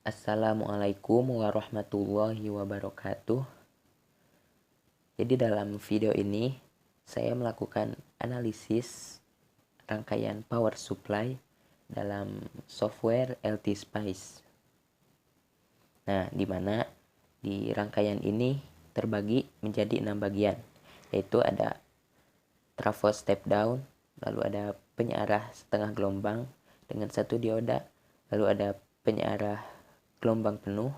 Assalamualaikum warahmatullahi wabarakatuh. Jadi dalam video ini saya melakukan analisis rangkaian power supply dalam software LT Spice. Nah, di mana di rangkaian ini terbagi menjadi 6 bagian, yaitu ada trafo step down, lalu ada penyearah setengah gelombang dengan 1 dioda, lalu ada penyearah gelombang penuh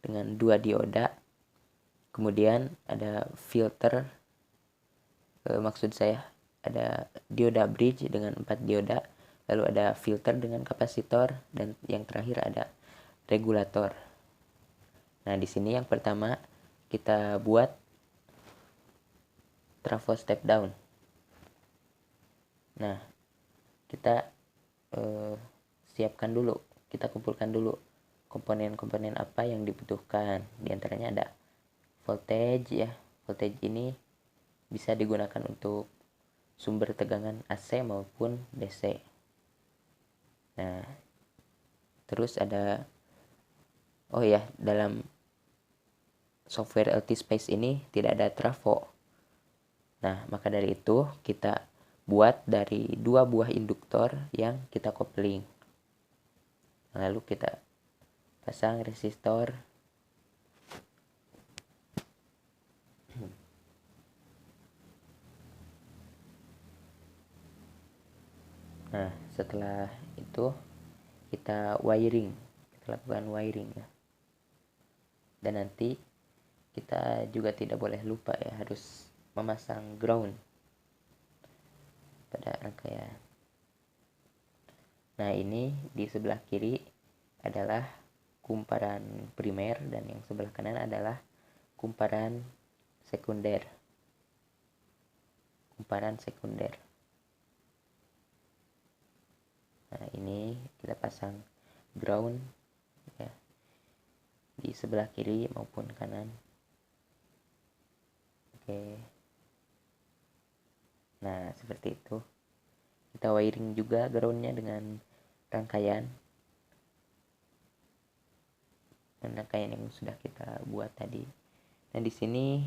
dengan 2 dioda, kemudian ada filter, maksud saya ada dioda bridge dengan 4 dioda, lalu ada filter dengan kapasitor, dan yang terakhir ada regulator. Nah, di sini yang pertama kita buat trafo step down. Nah, kita siapkan dulu, kita kumpulkan dulu komponen-komponen apa yang dibutuhkan. Di antaranya ada voltage ya. Voltage ini bisa digunakan untuk sumber tegangan AC maupun DC. Nah, terus ada dalam software LT Spice ini tidak ada trafo. Nah, maka dari itu kita buat dari 2 buah induktor yang kita kopling. Lalu kita pasang resistor. Nah, setelah itu kita lakukan wiring ya. Dan nanti kita juga tidak boleh lupa ya, harus memasang ground pada rangkaian. Nah, ini di sebelah kiri adalah kumparan primer dan yang sebelah kanan adalah kumparan sekunder. Nah, ini kita pasang ground ya, di sebelah kiri maupun kanan. Oke. Nah, seperti itu. Kita wiring juga groundnya dengan rangkaian yang sudah kita buat tadi. Nah, di sini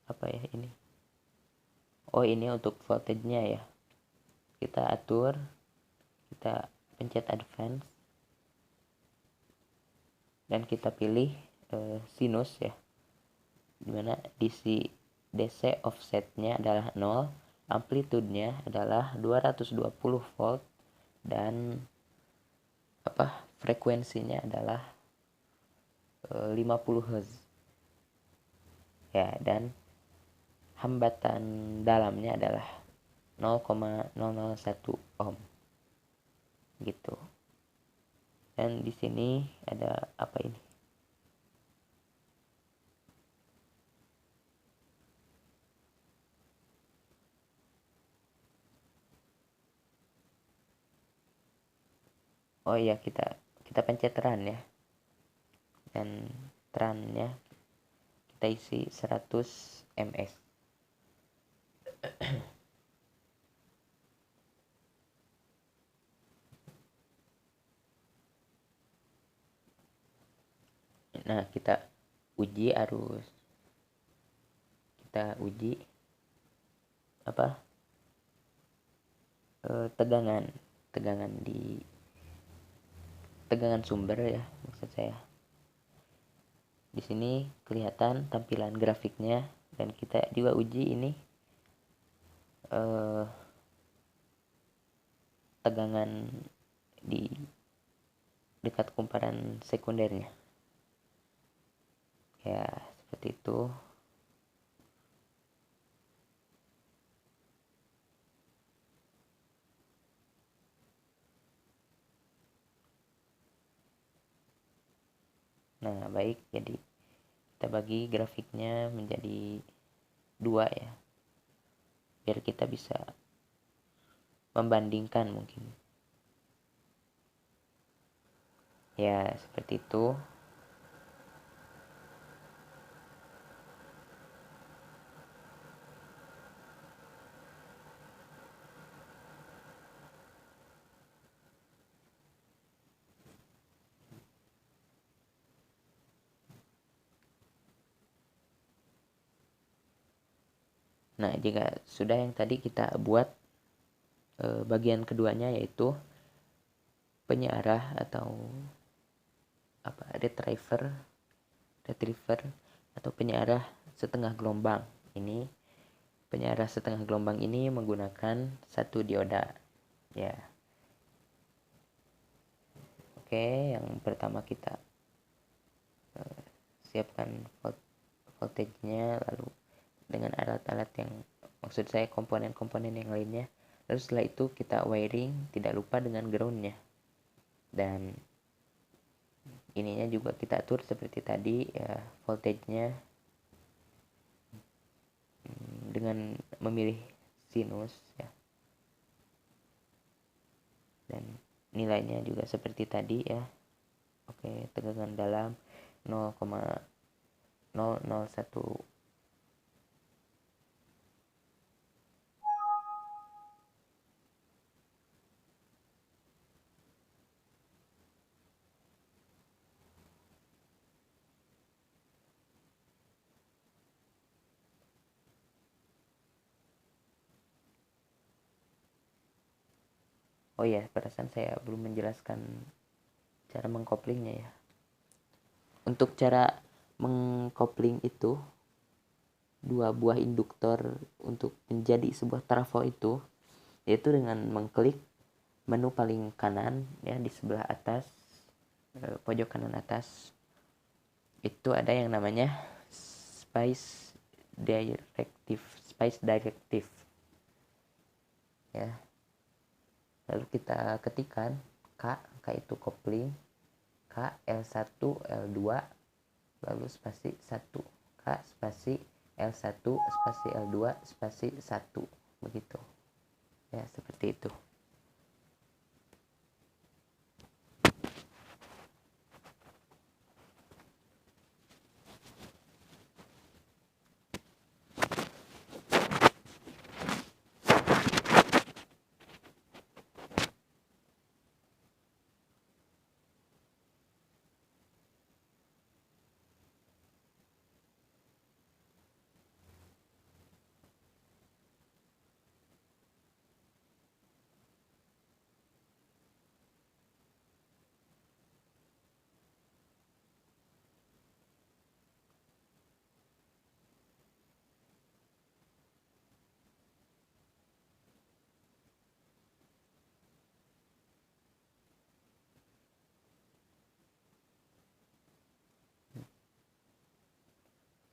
apa ya ini? Oh, ini untuk voltage-nya ya. Kita atur, kita pencet advance dan kita pilih sinus ya, dimana DC offsetnya adalah 0, amplitudenya adalah 220 volt, dan frekuensinya adalah 50 Hz ya, dan hambatan dalamnya adalah 0,001 ohm gitu. Dan di sini ada apa ini? Oh iya, kita pencet run ya. Dan runnya kita isi 100 ms. Nah, kita uji arus, kita uji tegangan sumber ya, maksud saya. Di sini kelihatan tampilan grafiknya, dan kita juga uji ini tegangan di dekat kumparan sekundernya ya, seperti itu. Nah, baik, jadi kita bagi grafiknya menjadi 2 ya, biar kita bisa membandingkan mungkin ya, seperti itu. Nah, jika sudah yang tadi kita buat bagian keduanya, yaitu penyearah atau retriever atau penyearah setengah gelombang. Ini penyearah setengah gelombang ini menggunakan satu dioda ya. Oke, yang pertama kita siapkan voltage-nya, lalu dengan alat-alat yang, maksud saya komponen-komponen yang lainnya. Lalu setelah itu kita wiring, tidak lupa dengan ground-nya. Dan ininya juga kita atur seperti tadi ya, voltage-nya dengan memilih sinus ya. Dan nilainya juga seperti tadi ya. Oke, tegangan dalam 0,001. Oh ya, perasaan saya belum menjelaskan cara mengkoplingnya ya. Untuk cara mengkopling itu, dua buah induktor untuk menjadi sebuah trafo itu, yaitu dengan mengklik menu paling kanan ya, di sebelah atas, pojok kanan atas, itu ada yang namanya spice directive ya. Lalu kita ketikkan K itu kopling, K L1 L2 lalu spasi 1, K spasi L1 spasi L2 spasi 1, begitu ya, seperti itu.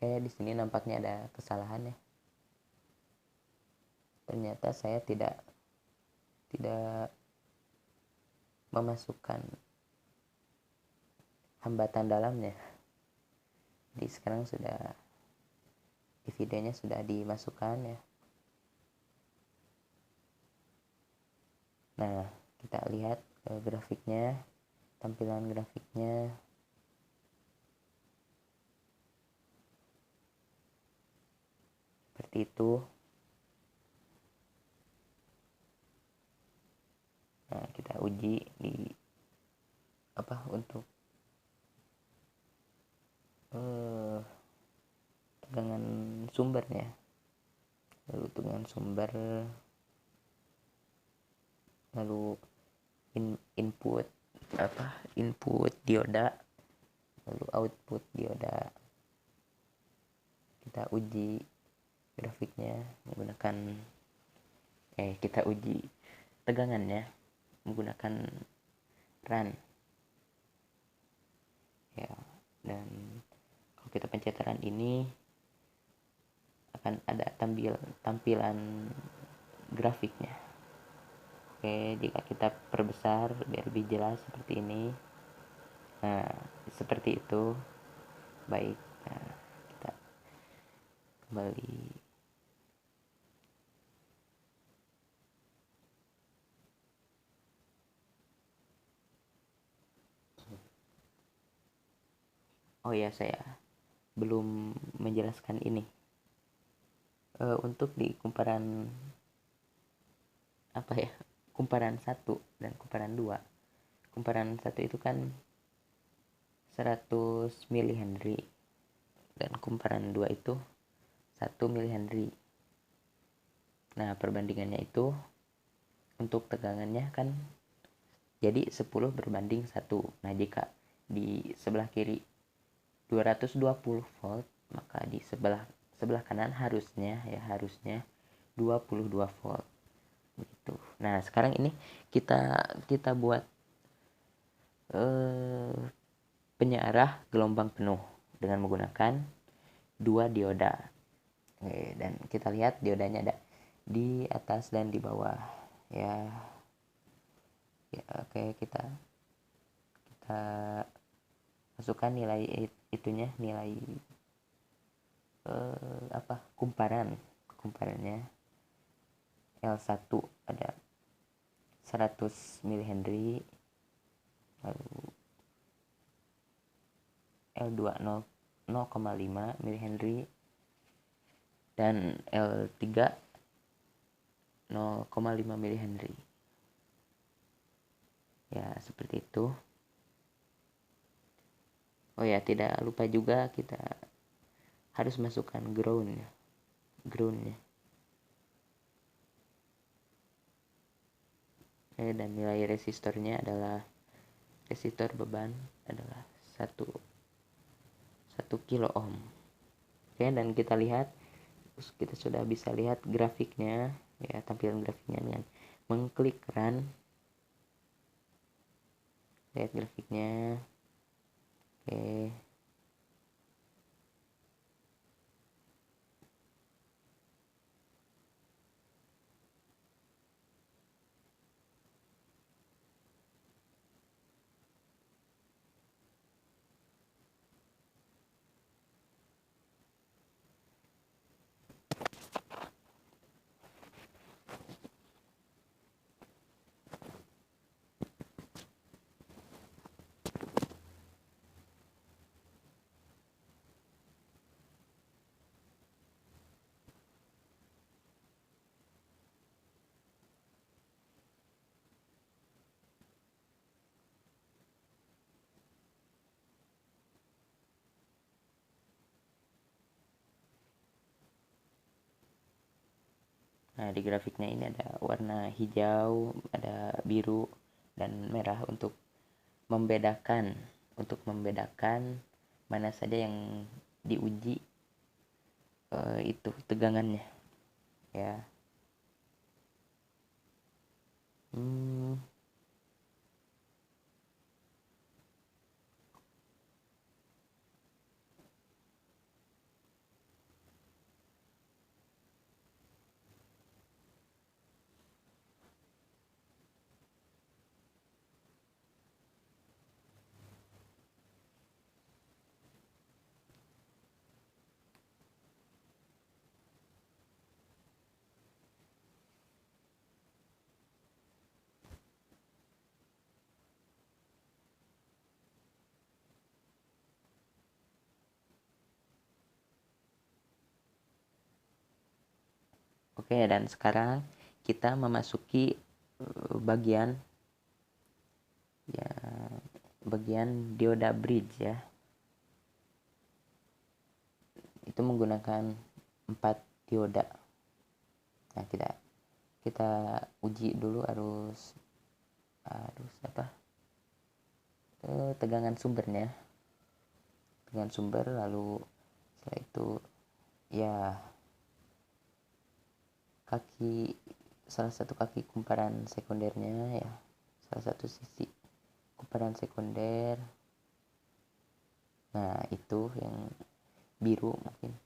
Di sini nampaknya ada kesalahan ya. Ternyata saya tidak memasukkan hambatan dalamnya. Jadi sekarang sudah di videonya sudah dimasukkan ya. Nah, kita lihat grafiknya, tampilan grafiknya. Seperti itu. Nah, kita uji di untuk tegangan sumbernya. Lalu tegangan sumber, lalu input dioda, lalu output dioda. Kita uji grafiknya menggunakan kita uji tegangannya menggunakan run ya. Dan kalau kita pencet run ini akan ada tampilan grafiknya. Oke, jika kita perbesar biar lebih jelas seperti ini. Nah, seperti itu. Baik, nah, kita kembali. Oh ya, saya belum menjelaskan ini. Untuk di kumparan kumparan 1 dan kumparan 2. Kumparan 1 itu kan 100 mili Henry dan kumparan 2 itu 1 mili Henry. Nah, perbandingannya itu untuk tegangannya kan jadi 10 berbanding 1. Nah, jika di sebelah kiri 220 volt, maka di sebelah sebelah kanan harusnya 22 volt begitu. Nah, sekarang ini kita buat penyearah gelombang penuh dengan menggunakan dua dioda. Oke, dan kita lihat diodanya ada di atas dan di bawah ya. Oke, kita masukkan nilai itunya, nilai kumparannya. L1 ada 100 mH, lalu L2 0,5 mH, dan L3 0,5 mH. Ya, seperti itu. Oh ya, tidak lupa juga kita harus masukkan groundnya. Dan nilai resistornya adalah, resistor beban adalah 1 kilo ohm. Oke, dan kita sudah bisa lihat grafiknya ya, tampilan grafiknya dengan mengklik run. Lihat grafiknya. Oke. Nah, di grafiknya ini ada warna hijau, ada biru, dan merah untuk membedakan mana saja yang diuji itu tegangannya ya. Oke, dan sekarang kita memasuki bagian dioda bridge ya. Itu menggunakan 4 dioda. Nah, kita uji dulu arus tegangan sumbernya. Tegangan sumber, lalu setelah itu ya salah satu kaki kumparan sekundernya ya, salah satu sisi kumparan sekunder. Nah, itu yang biru, mungkin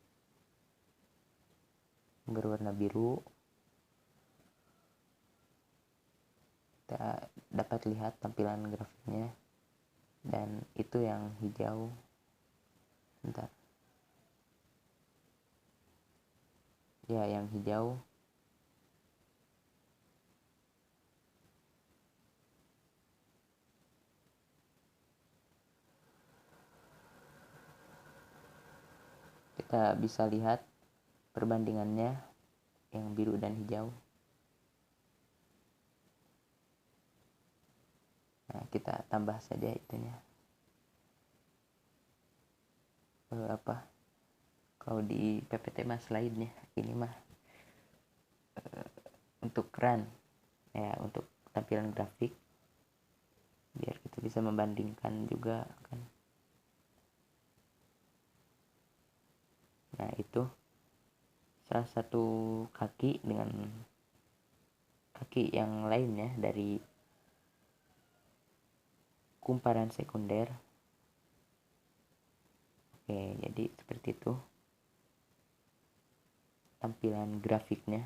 berwarna biru. Kita dapat lihat tampilan grafiknya. Dan itu yang hijau. Bentar. Ya, yang hijau kita bisa lihat perbandingannya yang biru dan hijau. Nah, kita tambah saja itunya. Kalau di PPT mah slide-nya, ini mah untuk run ya, untuk tampilan grafik, biar kita bisa membandingkan juga kan. Nah, itu salah satu kaki dengan kaki yang lainnya dari kumparan sekunder. Oke, jadi seperti itu tampilan grafiknya.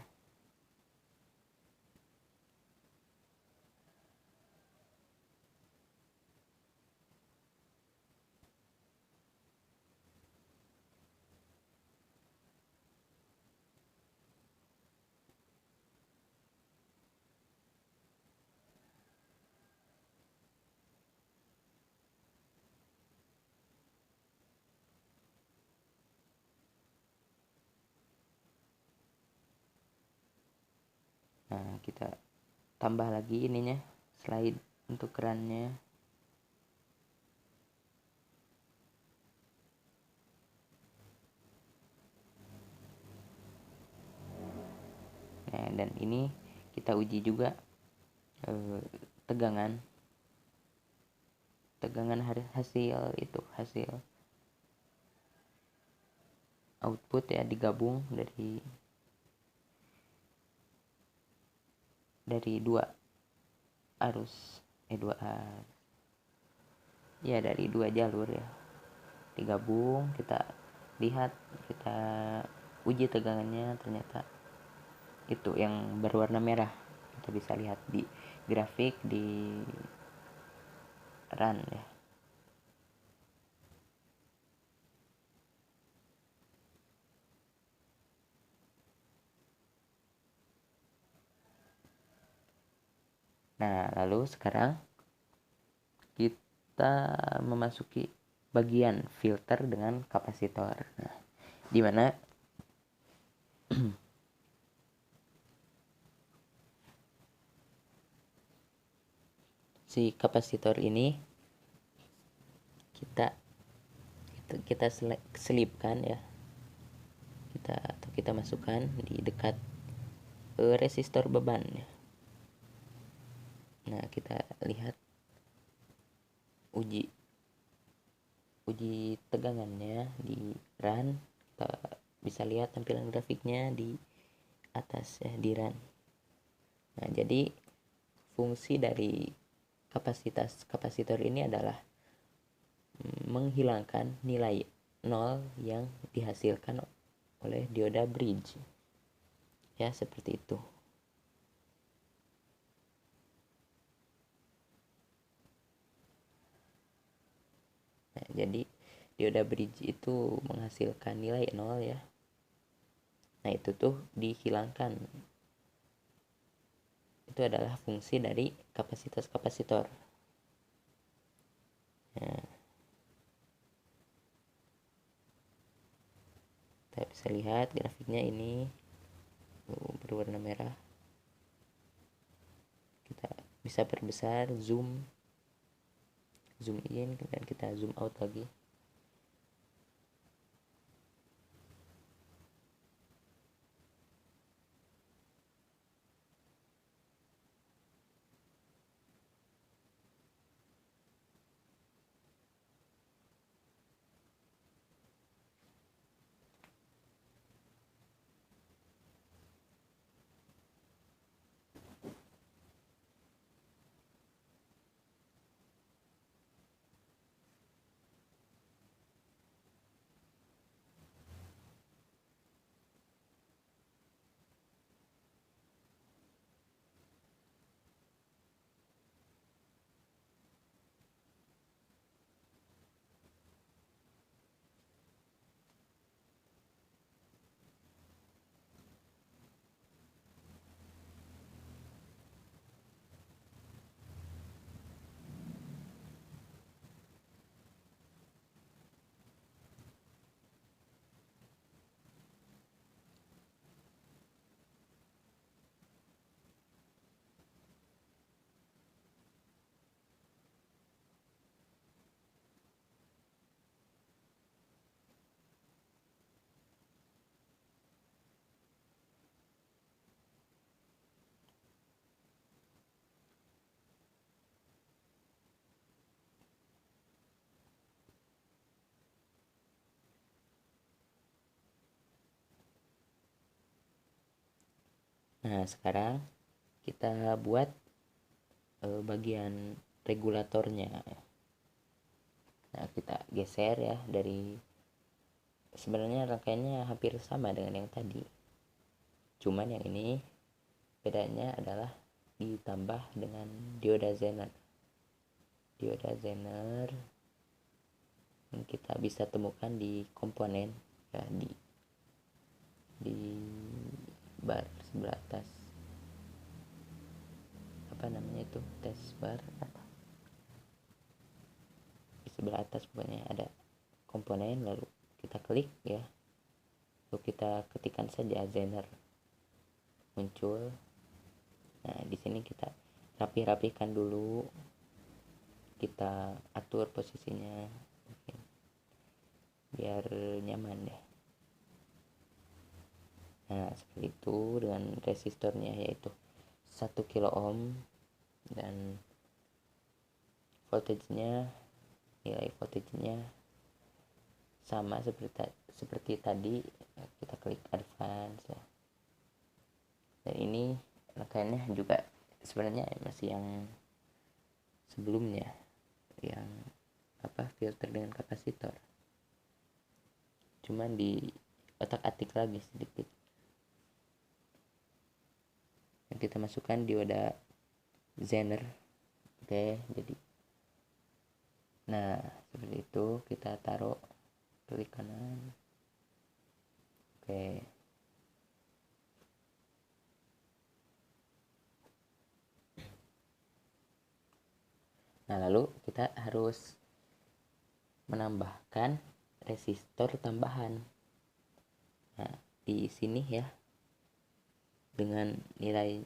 Nah, kita tambah lagi ininya, slide untuk kerannya. Nah, dan ini kita uji juga tegangan hasil itu, hasil output ya, digabung dari dua arus dari dua jalur ya, digabung. Kita lihat, kita uji tegangannya, ternyata itu yang berwarna merah. Kita bisa lihat di grafik di run ya. Nah, lalu sekarang kita memasuki bagian filter dengan kapasitor. Nah, di mana si kapasitor ini kita selipkan ya, kita masukkan di dekat resistor beban ya. Nah, kita lihat uji tegangannya di run. Kita bisa lihat tampilan grafiknya di atas ya, di run. Nah, jadi fungsi dari kapasitor ini adalah menghilangkan nilai 0 yang dihasilkan oleh dioda bridge ya, seperti itu. Nah, jadi dioda bridge itu menghasilkan nilai 0 ya. Nah, itu tuh dihilangkan. Itu adalah fungsi dari kapasitor. Nah, kita bisa lihat grafiknya ini berwarna merah. Kita bisa perbesar, zoom in, kemudian kita zoom out lagi. Nah, sekarang kita buat bagian regulatornya. Nah, kita geser ya, dari sebenarnya rangkaiannya hampir sama dengan yang tadi, cuman yang ini bedanya adalah ditambah dengan dioda Zener. Dioda Zener yang kita bisa temukan di komponen ya, di bar sebelah atas, apa namanya itu, tes bar apa, di sebelah atas pokoknya ada komponen, lalu kita klik ya, lalu kita ketikkan saja Zener, muncul. Nah, di sini kita rapi-rapikan dulu, kita atur posisinya mungkin biar nyaman deh. Nah, seperti itu dengan resistornya yaitu 1 kilo ohm dan voltagenya, nilai voltagenya sama seperti tadi. Kita klik advance ya. Dan ini rangkaiannya juga sebenarnya masih yang sebelumnya, yang filter dengan kapasitor, cuman di otak-atik lagi sedikit. Yang kita masukkan dioda Zener. Oke, jadi nah seperti itu, kita taruh klik kanan. Oke, nah lalu kita harus menambahkan resistor tambahan. Nah, di sini ya, dengan nilai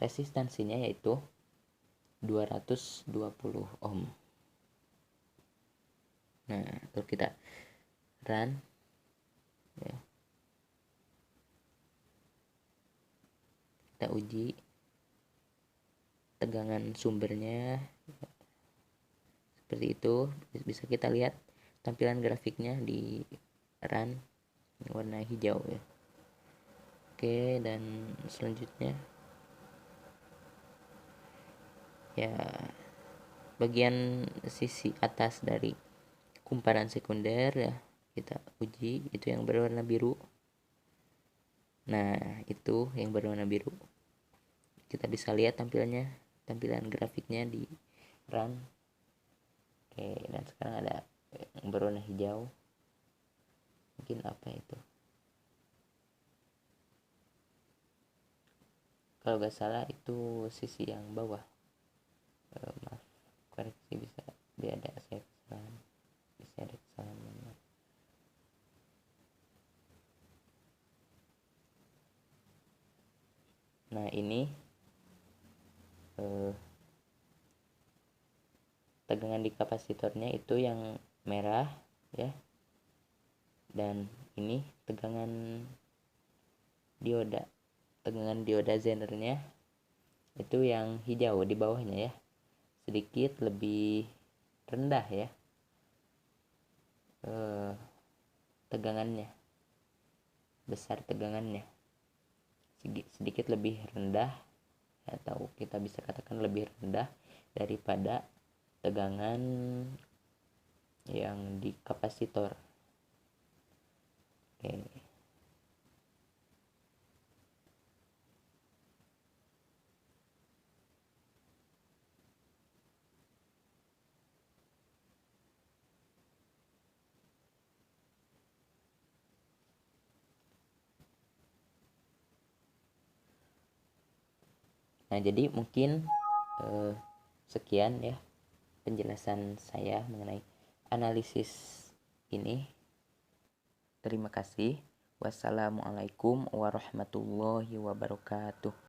resistansinya yaitu 220 ohm. Nah, lalu kita run ya. Kita uji tegangan sumbernya seperti itu. Bisa kita lihat tampilan grafiknya di run warna hijau ya. Oke, dan selanjutnya ya, bagian sisi atas dari kumparan sekunder ya, kita uji, itu yang berwarna biru. Nah, itu yang berwarna biru, kita bisa lihat tampilan grafiknya di run. Oke, dan sekarang ada yang berwarna hijau, mungkin apa itu, kalau gak salah itu sisi yang bawah. Maaf, koreksi, bisa ada saya kesalahan, bisa ada kesalahan. Nah, ini tegangan di kapasitornya itu yang merah ya, dan ini tegangan dioda Zenernya itu yang hijau di bawahnya ya, sedikit lebih rendah ya tegangannya, besar tegangannya, sedikit lebih rendah, atau kita bisa katakan lebih rendah daripada tegangan yang di kapasitor. Oke. Nah, jadi mungkin sekian ya penjelasan saya mengenai analisis ini. Terima kasih. Wassalamualaikum warahmatullahi wabarakatuh.